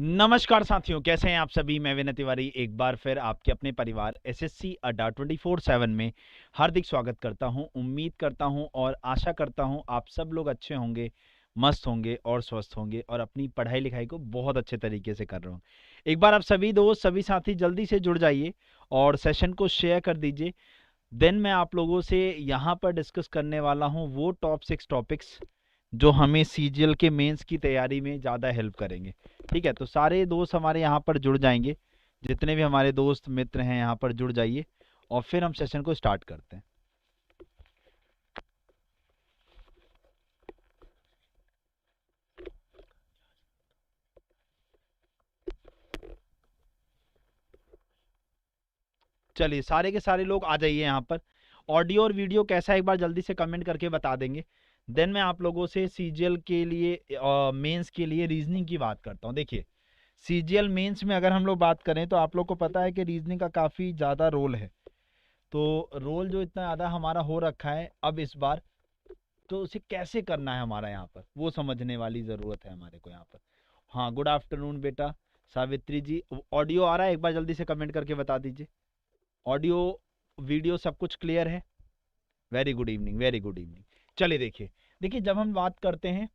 नमस्कार साथियों, कैसे हैं आप सभी। मैं विनय तिवारी एक बार फिर आपके अपने परिवार एसएससी अड्डा 24/7 में हार्दिक स्वागत करता हूं। उम्मीद करता हूं और आशा करता हूं आप सब लोग अच्छे होंगे, मस्त होंगे और स्वस्थ होंगे और अपनी पढ़ाई लिखाई को बहुत अच्छे तरीके से कर रहे होंगे। एक बार आप सभी दोस्त, सभी साथी जल्दी से जुड़ जाइए और सेशन को शेयर कर दीजिए। देन मैं आप लोगों से यहाँ पर डिस्कस करने वाला हूँ वो टॉप 6 टॉपिक्स जो हमें सीजीएल के मेंस की तैयारी में ज़्यादा हेल्प करेंगे। ठीक है, तो सारे दोस्त हमारे यहाँ पर जुड़ जाएंगे, जितने भी हमारे दोस्त मित्र हैं यहाँ पर जुड़ जाइए और फिर हम सेशन को स्टार्ट करते हैं। चलिए, सारे के सारे लोग आ जाइए यहाँ पर। ऑडियो और वीडियो कैसा है एक बार जल्दी से कमेंट करके बता देंगे। देन मैं आप लोगों से सीजीएल के लिए मेंस के लिए रीजनिंग की बात करता हूँ। देखिए, सीजीएल मेंस में अगर हम लोग बात करें तो आप लोग को पता है कि रीजनिंग का काफ़ी ज़्यादा रोल है। तो रोल जो इतना ज़्यादा हमारा हो रखा है अब इस बार, तो उसे कैसे करना है हमारा यहाँ पर वो समझने वाली ज़रूरत है हमारे को यहाँ पर। हाँ, गुड आफ्टरनून बेटा सावित्री जी। ऑडियो आ रहा है, एक बार जल्दी से कमेंट करके बता दीजिए। ऑडियो वीडियो सब कुछ क्लियर है? Very good evening, very good evening. चलिए देखिए, देखिए जब हम बात करते हैं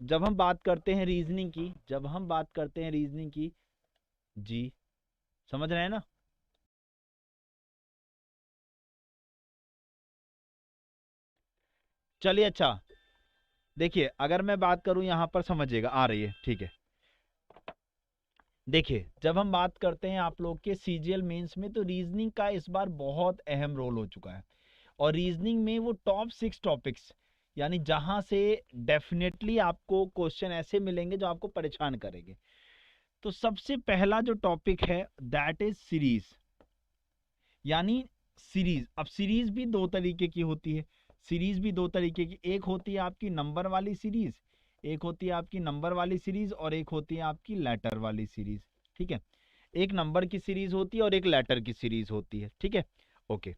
जब हम बात करते हैं रीजनिंग की, जब हम बात करते हैं रीजनिंग की, जी समझ रहे हैं ना। चलिए अच्छा, देखिए अगर मैं बात करूं यहाँ पर समझिएगा, आ रही है ठीक है। देखिए, जब हम बात करते हैं आप लोग के सीजीएल मेंस में, तो रीजनिंग का इस बार बहुत अहम रोल हो चुका है। और रीजनिंग में वो टॉप 6 टॉपिक्स, यानी जहां से डेफिनेटली आपको क्वेश्चन ऐसे मिलेंगे जो आपको परेशान करेंगे। तो सबसे पहला जो टॉपिक है दैट इज सीरीज, यानी सीरीज। अब सीरीज भी दो तरीके की होती है। सीरीज भी दो तरीके की, एक होती है आपकी नंबर वाली सीरीज, एक होती है आपकी नंबर वाली सीरीज और एक होती है आपकी लेटर वाली सीरीज। ठीक है, एक नंबर की सीरीज होती है और एक लेटर की सीरीज होती है। ठीक है, ओके।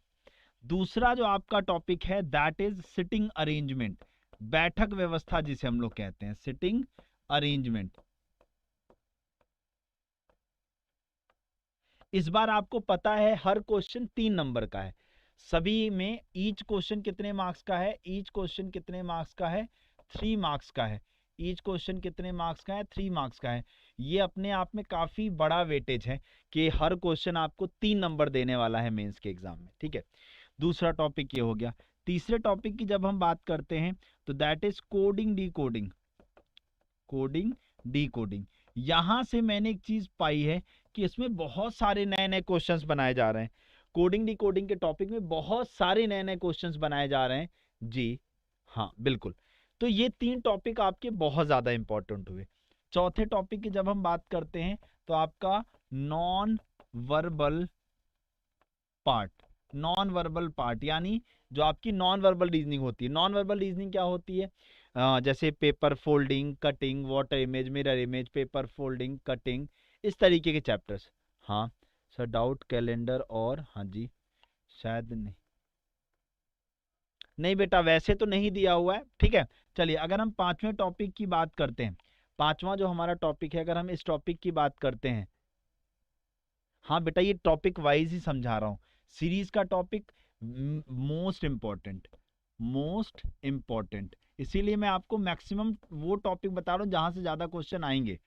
दूसरा जो आपका टॉपिक है दैट इज सिटिंग अरेंजमेंट, बैठक व्यवस्था जिसे हम लोग कहते हैं, सिटिंग अरेंजमेंट। इस बार आपको पता है हर क्वेश्चन 3 नंबर का है। सभी में ईच क्वेश्चन कितने मार्क्स का है? ईच क्वेश्चन कितने मार्क्स का है? 3 मार्क्स का है। ईच क्वेश्चन कितने मार्क्स का है? 3 मार्क्स का है। ये अपने आप में काफी बड़ा वेटेज है कि हर क्वेश्चन आपको 3 नंबर देने वाला है मेंस के एग्जाम में। ठीक है, दूसरा टॉपिक ये हो गया। तीसरे टॉपिक की जब हम बात करते हैं तो that is coding D coding, coding D coding. यहां से मैंने एक चीज पाई है कि इसमें बहुत सारे नए नए क्वेश्चंस बनाए जा रहे हैं। कोडिंग डी कोडिंग के टॉपिक में बहुत सारे नए नए क्वेश्चंस बनाए जा रहे हैं जी। हाँ बिल्कुल। तो ये 3 टॉपिक आपके बहुत ज्यादा इंपॉर्टेंट हुए। चौथे टॉपिक की जब हम बात करते हैं तो आपका non verbal part, non verbal part यानी जो आपकी नॉन वर्बल रीजनिंग होती है। नॉन वर्बल रीजनिंग क्या होती है? जैसे paper folding, cutting, water image, mirror image, paper folding, cutting, इस तरीके के चैप्टर्स। हाँ सर, डाउट कैलेंडर और हाँ जी, शायद नहीं, नहीं बेटा वैसे तो नहीं दिया हुआ है। ठीक है, चलिए अगर हम पांचवें टॉपिक की बात करते हैं, पांचवा जो हमारा टॉपिक है, अगर हम इस टॉपिक की बात करते हैं, हाँ बेटा ये टॉपिक वाइज ही समझा रहा हूँ। सीरीज का topic most important, most important, इसीलिए मैं आपको मैक्सिमम वो टॉपिक बता रहा हूँ जहां से ज्यादा क्वेश्चन आएंगे।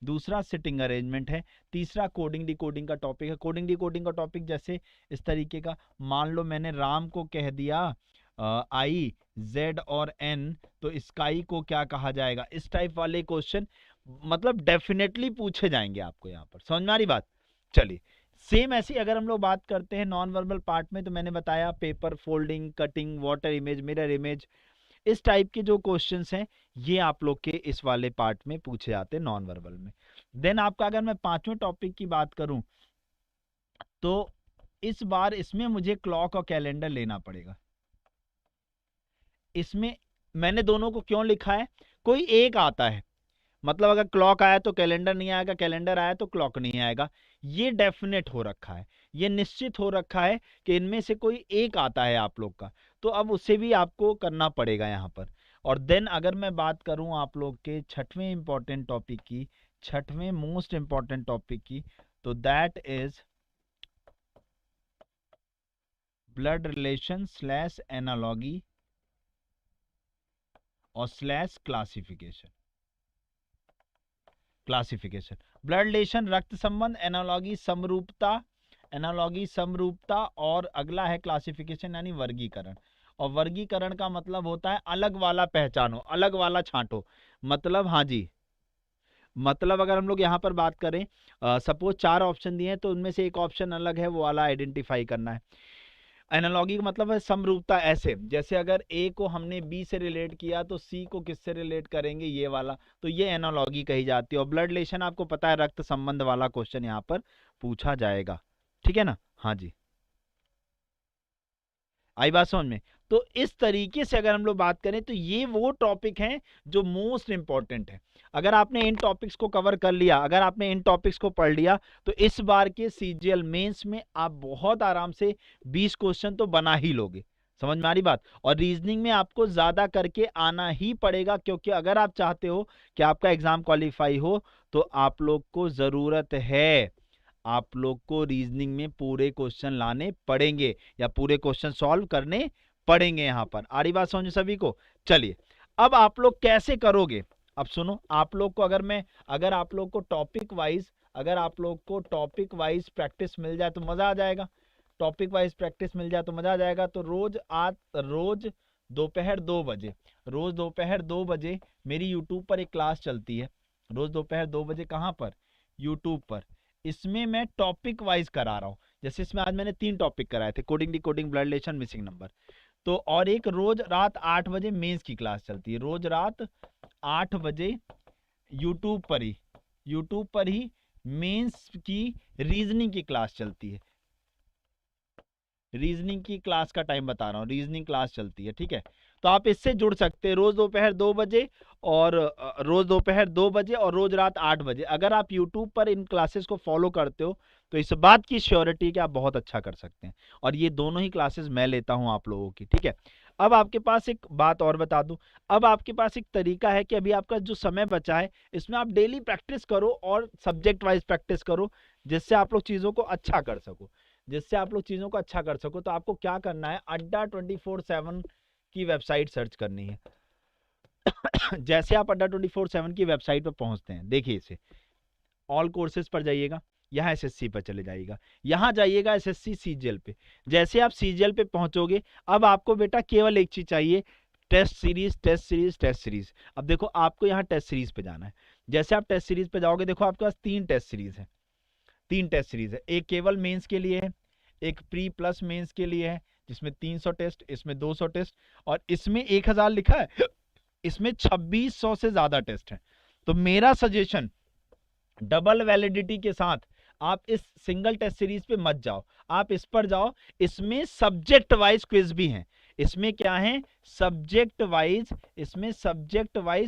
दूसरा सिटिंग अरेंजमेंट है। तीसरा कोडिंग डी कोडिंग का टॉपिक है। कोडिंग डी कोडिंग का टॉपिक जैसे इस तरीके का, मान लो मैंने राम को कह दिया आई जेड और एन, तो स्काई को क्या कहा जाएगा, इस टाइप वाले क्वेश्चन मतलब डेफिनेटली पूछे जाएंगे आपको यहाँ पर। समझ में आ रही बात? चलिए, सेम ऐसी अगर हम लोग बात करते हैं नॉन वर्बल पार्ट में, तो मैंने बताया paper folding, cutting, water image, mirror image, इस टाइप के जो क्वेश्चंस हैं ये आप लोग के इस वाले पार्ट में पूछे जाते हैं नॉन वर्बल में। देन आपका अगर मैं पांचवें टॉपिक की बात करूं तो इस बार इसमें मुझे क्लॉक और कैलेंडर लेना पड़ेगा। इसमें मैंने दोनों को क्यों लिखा है? कोई एक आता है, मतलब अगर क्लॉक आया तो कैलेंडर नहीं आएगा, कैलेंडर आया तो क्लॉक नहीं आएगा। ये डेफिनेट हो रखा है, ये निश्चित हो रखा है कि इनमें से कोई एक आता है आप लोग का, तो अब उसे भी आपको करना पड़ेगा यहाँ पर। और देन अगर मैं बात करूं आप लोग के छठवें इंपॉर्टेंट टॉपिक की, छठवें मोस्ट इंपॉर्टेंट टॉपिक की, तो that is blood relation slash analogy और स्लैश क्लासिफिकेशन। ब्लड रिलेशन रक्त संबंध, एनालॉगी समरूपता और अगला है क्लासिफिकेशन यानी वर्गीकरण। और वर्गीकरण का मतलब होता है अलग वाला पहचानो, अलग वाला छांटो। मतलब हाँ जी, मतलब अगर हम लोग यहाँ पर बात करें, सपोज 4 ऑप्शन दिए हैं तो उनमें से एक ऑप्शन अलग है, वो वाला आइडेंटिफाई करना है। एनालॉगी का मतलब है समरूपता, ऐसे जैसे अगर ए को हमने बी से रिलेट किया तो सी को किससे रिलेट करेंगे, ये वाला, तो ये एनालॉगी कही जाती है। और ब्लड रिलेशन आपको पता है रक्त संबंध वाला क्वेश्चन यहाँ पर पूछा जाएगा, ठीक है ना। हाँ जी, आई बात समझ में। तो इस तरीके से अगर हम लोग बात करें तो ये वो टॉपिक हैं जो मोस्ट इंपॉर्टेंट है। अगर आपने इन टॉपिक्स को कवर कर लिया, अगर आपने इन टॉपिक्स को पढ़ लिया, तो इस बार के सीजीएल मेंस में आप बहुत आराम से 20 क्वेश्चन तो बना ही लोगे। समझ में आ रही बात। और रीजनिंग में आपको ज्यादा करके आना ही पड़ेगा, क्योंकि अगर आप चाहते हो कि आपका एग्जाम क्वालिफाई हो तो आप लोग को जरूरत है, आप लोग को रीजनिंग में पूरे क्वेश्चन लाने पड़ेंगे या पूरे क्वेश्चन सॉल्व करने पड़ेंगे। यहां पर आ रही बात समझ सभी को। चलिए, अब आप लोग कैसे करोगे, अब सुनो। आप लोग को अगर आप लोग को टॉपिक वाइज प्रैक्टिस मिल जाए तो मजा आ जाएगा। टॉपिक वाइज प्रैक्टिस मिल जाए तो मजा आ जाएगा। तो रोज दोपहर 2 बजे मेरी यूट्यूब पर एक क्लास चलती है। रोज दोपहर 2 बजे कहां पर, यूट्यूब पर। इसमें मैं टॉपिक वाइज करा रहा हूं। जैसे इसमें आज मैंने 3 टॉपिक कराए थे, coding, decoding, blood relation, missing number. तो और एक रोज रात 8 बजे मेंस की क्लास चलती है, रोज रात 8 बजे यूट्यूब पर ही मेंस की रीजनिंग की क्लास चलती है। रीजनिंग की क्लास का टाइम बता रहा हूँ, रीजनिंग क्लास चलती है, ठीक है। तो आप इससे जुड़ सकते हैं रोज दोपहर 2 बजे और रोज रात 8 बजे। अगर आप यूट्यूब पर इन क्लासेस को फॉलो करते हो तो इस बात की श्योरिटी कि आप बहुत अच्छा कर सकते हैं। और ये दोनों ही क्लासेस मैं लेता हूं आप लोगों की, ठीक है। अब आपके पास एक बात और बता दूं, अब आपके पास एक तरीका है कि अभी आपका जो समय बचा है इसमें आप डेली प्रैक्टिस करो और सब्जेक्ट वाइज प्रैक्टिस करो, जिससे आप लोग चीजों को अच्छा कर सको। तो आपको क्या करना है, अड्डा 24/7 की वेबसाइट सर्च करनी है। जैसे आप अड्डा 24/7 की वेबसाइट पर पहुंचते हैं, देखिए इसे, ऑल कोर्सेज पर जाइएगा, यहाँ एसएससी पर चले जाइएगा, यहाँ जाइएगा एसएससी सीजीएल पे। जैसे आप सीजीएल पे पहुंचोगे, अब आपको बेटा केवल एक चीज चाहिए, टेस्ट सीरीज। अब देखो आपको यहाँ टेस्ट सीरीज पे जाना है। जैसे आप टेस्ट सीरीज पे जाओगे, देखो आपके पास 3 टेस्ट सीरीज है। एक केवल मेंस के लिए है, एक प्री प्लस मेंस के लिए है जिसमें 300 टेस्ट, इसमें 200 टेस्ट, और इसमें 1000 लिखा है, इसमें 2600 से ज्यादा टेस्ट है। तो मेरा सजेशन, डबल वैलिडिटी के साथ आप इस सिंगल टेस्ट सीरीज पे मत जाओ, आप इस पर जाओ। इसमें सब्जेक्ट वाइज क्विज भी हैं। इसमें क्या है, सब्जेक्ट वाइज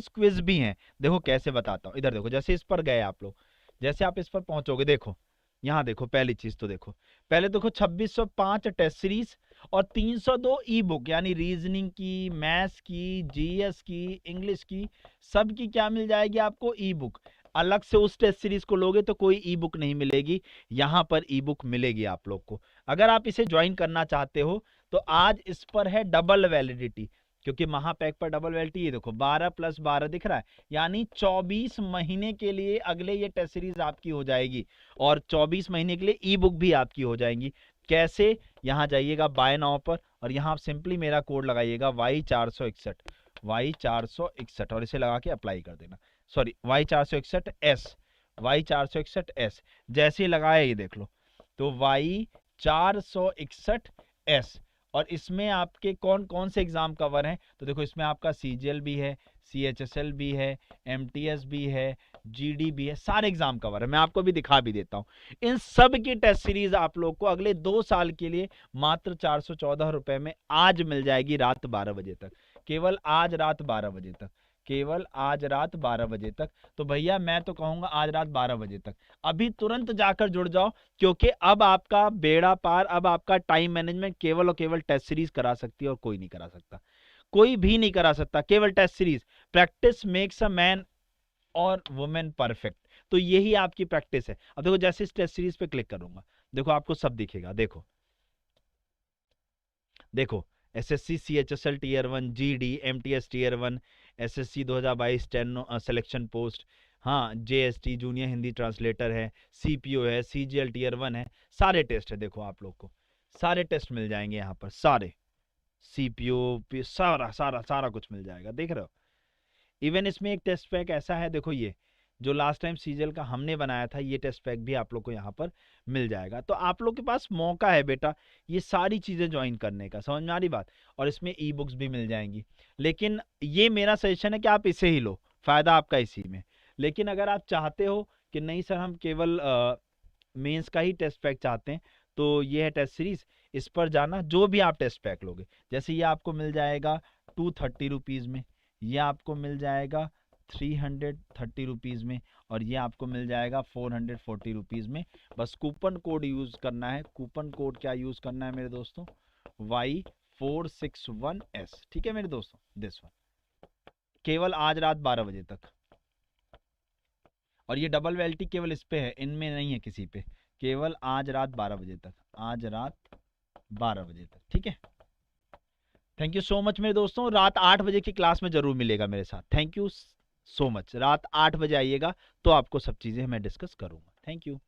क्विज भी हैं। देखो कैसे बताता हूं, इधर देखो, जैसे इस पर गए आप लोग, जैसे आप इस पर पहुंचोगे, देखो यहां देखो, पहली चीज तो देखो, पहले देखो 2605 टेस्ट सीरीज और 302 ई बुक, यानी रीजनिंग की, मैथ्स की, जीएस की, इंग्लिश की, सब की क्या मिल जाएगी आपको, ई बुक। अलग से उस टेस्ट सीरीज को लोगे तो कोई ई बुक नहीं मिलेगी, यहां पर ई बुक मिलेगी आप लोग को। अगर आप इसे ज्वाइन करना चाहते हो तो आज इस पर है डबल वैलिडिटी, क्योंकि महापैक पर डबल वैलिडिटी। ये देखो 12 + 12 दिख रहा है, यानी 24 महीने के लिए अगले ये टेस्ट सीरीज आपकी हो जाएगी, और 24 महीने के लिए ई बुक भी आपकी हो जाएंगी। कैसे, यहां जाइएगा बाय नाउ पर, और यहां आप सिंपली मेरा कोड लगाइएगा Y461 और इसे लगा के अप्लाई कर देना। Sorry, Y461S। जैसे ही लगाया, ये देख लो, तो Y461S। और इसमें आपके कौन कौन से एग्जाम कवर हैं, तो देखो इसमें आपका सीजीएल भी है, सीएचएसएल भी है, एमटीएस भी है, जीडी भी है, सारे एग्जाम कवर है। मैं आपको भी दिखा भी देता हूं। इन सब की टेस्ट सीरीज आप लोग को अगले 2 साल के लिए मात्र 414 रुपए में आज मिल जाएगी, रात 12 बजे तक, केवल आज रात 12 बजे तक, केवल आज रात 12 बजे तक। तो भैया मैं तो कहूंगा आज रात 12 बजे तक अभी तुरंत जाकर जुड़ जाओ, क्योंकि अब आपका बेड़ा पार, अब आपका टाइम मैनेजमेंट केवल और केवल टेस्ट सीरीज करा सकती है, और कोई नहीं करा सकता, कोई भी नहीं करा सकता, केवल test series. Practice makes a man और वुमेन परफेक्ट। तो यही आपकी प्रैक्टिस है। अब देखो जैसे इस टेस्ट सीरीज पे क्लिक करूंगा, देखो आपको सब दिखेगा। देखो देखो SSC CHSL tier 1, GD MTS tier 1, SSC 2022 10 selection post, हाँ जेएसटी जूनियर हिंदी ट्रांसलेटर है, सीपीओ है, सीजीएल टीयर 1 है, सारे टेस्ट है। देखो आप लोग को सारे टेस्ट मिल जाएंगे यहाँ पर, सारे सीपीओ सारा सारा सारा कुछ मिल जाएगा, देख रहे हो। इवन इसमें एक टेस्ट पैक ऐसा है, देखो ये जो लास्ट टाइम सीजीएल का हमने बनाया था, ये टेस्ट पैक भी आप लोग को यहाँ पर मिल जाएगा। तो आप लोग के पास मौका है बेटा ये सारी चीज़ें ज्वाइन करने का, समझ में आ रही बात। और इसमें ई बुक्स भी मिल जाएंगी, लेकिन ये मेरा सजेशन है कि आप इसे ही लो, फ़ायदा आपका इसी में। लेकिन अगर आप चाहते हो कि नहीं सर हम केवल मेंस का ही टेस्ट पैक चाहते हैं, तो ये है टेस्ट सीरीज, इस पर जाना। जो भी आप टेस्ट पैक लोगे, जैसे ये आपको मिल जाएगा 230 रुपीज़ में, ये आपको मिल जाएगा 330 रुपीज़ में, और ये आपको मिल जाएगा 440 रुपीज़ में। बस कूपन कोड यूज़ करना है। कूपन कोड क्या यूज़ करना है मेरे दोस्तों? Y461S, ठीक है मेरे दोस्तों, दिस वन, केवल आज रात 12 बजे तक। और ये डबल वेल्टी केवल इस पे है, इनमें नहीं है किसी पे, केवल आज रात 12 बजे तक, आज रात 12 बजे तक, ठीक है। थैंक यू सो मच मेरे दोस्तों। रात 8 बजे की क्लास में जरूर मिलेगा मेरे साथ। Thank you so much. रात 8 बजे आइएगा, तो आपको सब चीज़ें मैं डिस्कस करूंगा। Thank you.